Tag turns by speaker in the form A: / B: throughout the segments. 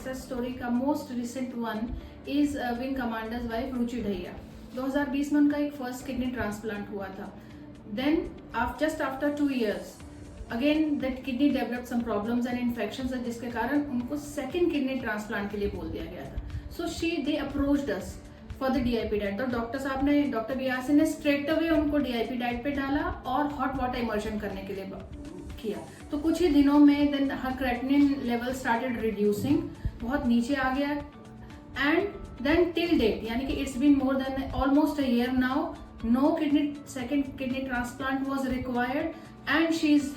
A: Success story का most recent one is wing commander's wife Ruchi Dhaiya. 2020 में उनका एक फर्स्ट किडनी ट्रांसप्लांट हुआ था। Then just after 2 years again that kidney develop some problems and infections, जिसके कारण उनको सेकंड किडनी ट्रांसप्लांट के लिए बोल दिया गया था। So they approached us for the DIP diet. तो डॉक्टर बियासी ने स्ट्रेट अवे उनको डीआईपी डाइट पे डाला और हॉट वाटर इमर्शन करने के लिए किया। तो कुछ ही दिनों में देन हर क्रेटिनिन लेवल स्टार्टेड रिड्यूसिंग, बहुत नीचे आ गया। एंड देन टिल डेट, यानी कि it's been more than almost a year now, no second kidney transplant was required and she is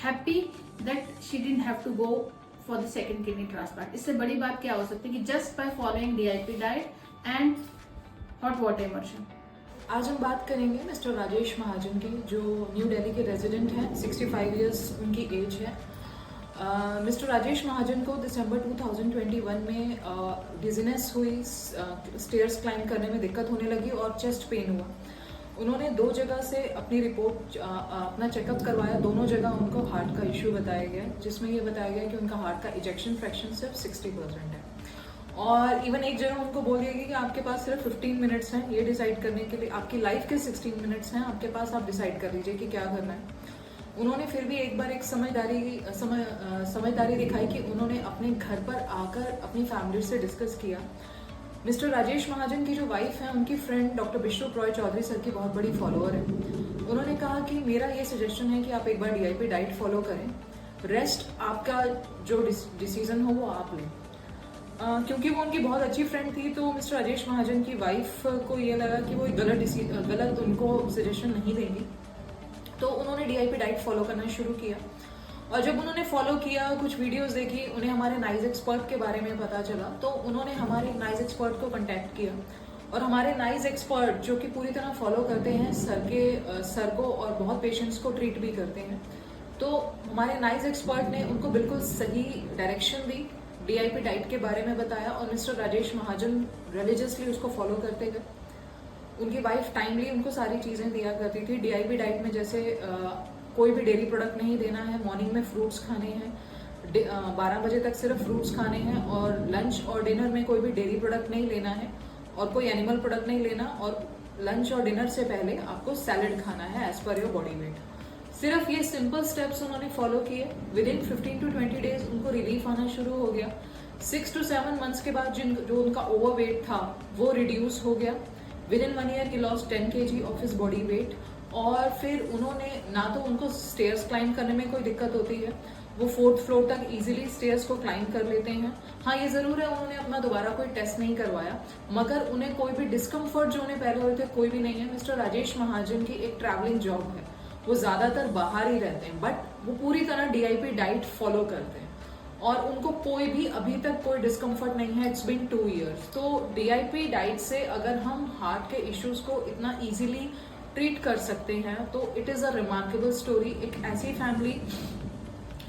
A: happy that she didn't have to go for the second kidney transplant. इससे बड़ी बात क्या हो सकती है कि just by following DIP diet and hot water immersion.
B: आज हम बात करेंगे मिस्टर राजेश महाजन की, जो न्यू दिल्ली के रेजिडेंट हैं। 65 इयर्स उनकी एज है। मिस्टर राजेश महाजन को दिसंबर 2021 में डिजीनेस हुई, स्टेयर्स क्लाइंब करने में दिक्कत होने लगी और चेस्ट पेन हुआ। उन्होंने 2 जगह से अपनी रिपोर्ट अपना चेकअप करवाया। दोनों जगह उनको हार्ट का इश्यू बताया गया, जिसमें ये बताया गया कि उनका हार्ट का इजेक्शन फ्रैक्शन सिर्फ 60% है। और इवन एक जगह उनको बोल दिया गया कि आपके पास सिर्फ 15 मिनट्स हैं ये डिसाइड करने के लिए, आपकी लाइफ के 16 मिनट्स हैं आपके पास, आप डिसाइड कर लीजिए कि क्या करना है। उन्होंने फिर भी एक बार एक समझदारी दिखाई कि उन्होंने अपने घर पर आकर अपनी फैमिली से डिस्कस किया। मिस्टर राजेश महाजन की जो वाइफ है, उनकी फ्रेंड डॉक्टर विश्व रॉय चौधरी सर की बहुत बड़ी फॉलोअर है। उन्होंने कहा कि मेरा ये सजेशन है कि आप एक बार डीआईपी डाइट फॉलो करें, रेस्ट आपका जो डिसीजन हो वो आप लें। क्योंकि वो उनकी बहुत अच्छी फ्रेंड थी, तो मिस्टर राजेश महाजन की वाइफ को ये लगा कि वो गलत उनको सजेशन नहीं देंगी, तो उन्होंने डीआईपी डाइट फॉलो करना शुरू किया। और जब उन्होंने फॉलो किया, कुछ वीडियोस देखी, उन्हें हमारे नाइज एक्सपर्ट के बारे में पता चला, तो उन्होंने हमारे नाइज एक्सपर्ट को कांटेक्ट किया। और हमारे नाइज एक्सपर्ट जो कि पूरी तरह फॉलो करते हैं सर को और बहुत पेशेंट्स को ट्रीट भी करते हैं, तो हमारे नाइज एक्सपर्ट ने उनको बिल्कुल सही डायरेक्शन दी, डीआईपी डाइट के बारे में बताया और मिस्टर राजेश महाजन रिलीजियसली उसको फॉलो करते गए। उनकी वाइफ टाइमली उनको सारी चीज़ें दिया करती थी। डीआईपी डाइट में जैसे कोई भी डेयरी प्रोडक्ट नहीं देना है, मॉर्निंग में फ्रूट्स खाने हैं, 12 बजे तक सिर्फ फ्रूट्स खाने हैं, और लंच और डिनर में कोई भी डेयरी प्रोडक्ट नहीं लेना है और कोई एनिमल प्रोडक्ट नहीं लेना, और लंच और डिनर से पहले आपको सैलड खाना है as per your body weight. सिर्फ ये सिंपल स्टेप्स उन्होंने फॉलो किए। विद इन 15 to 20 डेज उनको रिलीफ आना शुरू हो गया। 6 to 7 मंथ्स के बाद जो उनका ओवरवेट था वो रिड्यूस हो गया। With in 1 year he lost 10 kg of his body weight. और फिर उन्होंने, ना तो उनको स्टेयर्स क्लाइंब करने में कोई दिक्कत होती है, वो 4th फ्लोर तक इजीली स्टेयर्स को क्लाइंब कर लेते हैं। हाँ, ये जरूर है उन्होंने अपना दोबारा कोई टेस्ट नहीं करवाया, मगर उन्हें कोई भी डिस्कम्फर्ट जो उन्हें पहले होते कोई भी नहीं है। मिस्टर राजेश महाजन की एक ट्रैवलिंग जॉब है, वो ज्यादातर बाहर ही रहते हैं, बट वो पूरी तरह डीआईपी डाइट फॉलो करते हैं और उनको कोई भी अभी तक कोई डिस्कम्फर्ट नहीं है। It's been 2 years। तो डीआईपी डाइट से अगर हम हार्ट के इश्यूज को इतना इजीली ट्रीट कर सकते हैं, तो it is a remarkable story. एक ऐसी फैमिली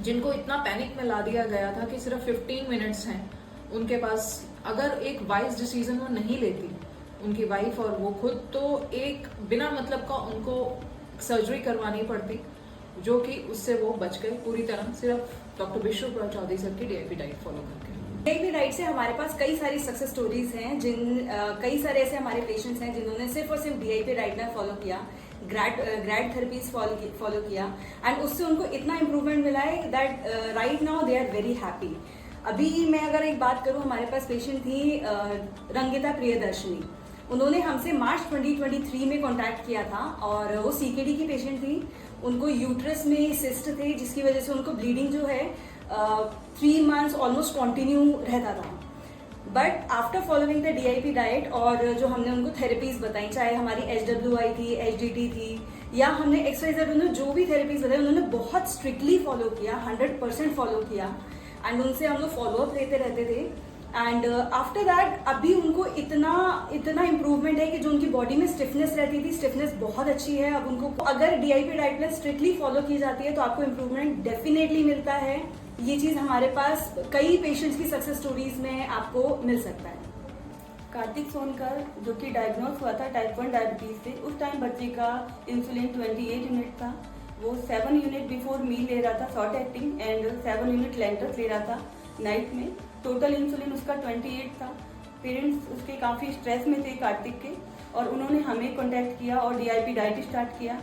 B: जिनको इतना पैनिक में ला दिया गया था कि सिर्फ 15 मिनट्स हैं उनके पास, अगर एक वाइज डिसीजन वो नहीं लेती उनकी वाइफ और वो खुद, तो एक बिना मतलब का उनको सर्जरी करवानी पड़ती, जो कि उससे वो बच गए पूरी तरह, सिर्फ डॉक्टर विश्व चौधरी सर की डीआईपी डाइट फॉलो करके।
C: डीआईपी डाइट से हमारे पास कई सारी सक्सेस स्टोरीज हैं, कई सारे ऐसे हमारे पेशेंट्स हैं जिन्होंने सिर्फ और सिर्फ डीआईपी डाइट में फॉलो किया, ग्रैड थेरेपीज फॉलो किया, एंड उससे उनको इतना इम्प्रूवमेंट मिला है that right now they are very happy. अभी मैं अगर एक बात करूं, हमारे पास पेशेंट थी रंगिता प्रियदर्शनी। उन्होंने हमसे मार्च 2023 में कांटेक्ट किया था और वो सीकेडी की पेशेंट थी। उनको यूट्रस में सिस्ट थे, जिसकी वजह से उनको ब्लीडिंग जो है 3 months ऑलमोस्ट कंटिन्यू रहता था। But after following the DIP diet और जो हमने उनको थेरेपीज बताई, चाहे हमारी HWI थी, HDT थी, या हमने XYZ, उन्होंने जो भी थेरेपीज बताई उन्होंने बहुत स्ट्रिक्टली फॉलो किया, 100% फॉलो किया, एंड उनसे हम लोग फॉलोअप लेते रहते थे। एंड आफ्टर दैट अभी उनको इतना इम्प्रूवमेंट है कि जो उनकी बॉडी में स्टिफनेस रहती थी, स्टिफनेस बहुत अच्छी है। अब उनको अगर DIP diet plan strictly follow की जाती है तो आपको इम्प्रूवमेंट डेफिनेटली मिलता है। ये चीज़ हमारे पास कई पेशेंट्स की सक्सेस स्टोरीज में आपको मिल सकता है।
D: कार्तिक सोनकर, जो कि डायग्नोज हुआ था टाइप 1 डायबिटीज से, उस टाइम बच्चे का इंसुलिन 28 यूनिट था। वो 7 यूनिट बिफोर मील ले रहा था शॉर्ट एक्टिंग, एंड 7 यूनिट लैंटस ले रहा था नाइट में। टोटल इंसुलिन उसका 28 था। पेरेंट्स उसके काफ़ी स्ट्रेस में थे कार्तिक के, और उन्होंने हमें कांटेक्ट किया और डीआईपी डाइट स्टार्ट किया।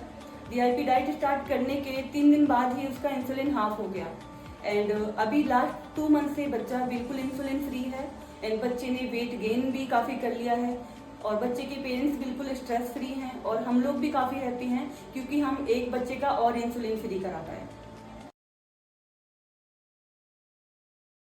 D: डीआईपी डाइट स्टार्ट करने के 3 दिन बाद ही उसका इंसुलिन हाफ हो गया। एंड अभी लास्ट 2 मंथ से बच्चा बिल्कुल इंसुलिन फ्री है, एंड बच्चे ने वेट गेन भी काफ़ी कर लिया है, और बच्चे के पेरेंट्स बिल्कुल स्ट्रेस फ्री हैं, और हम लोग भी काफ़ी हैप्पी हैं क्योंकि हम एक बच्चे का और इंसुलिन फ्री करा पाए।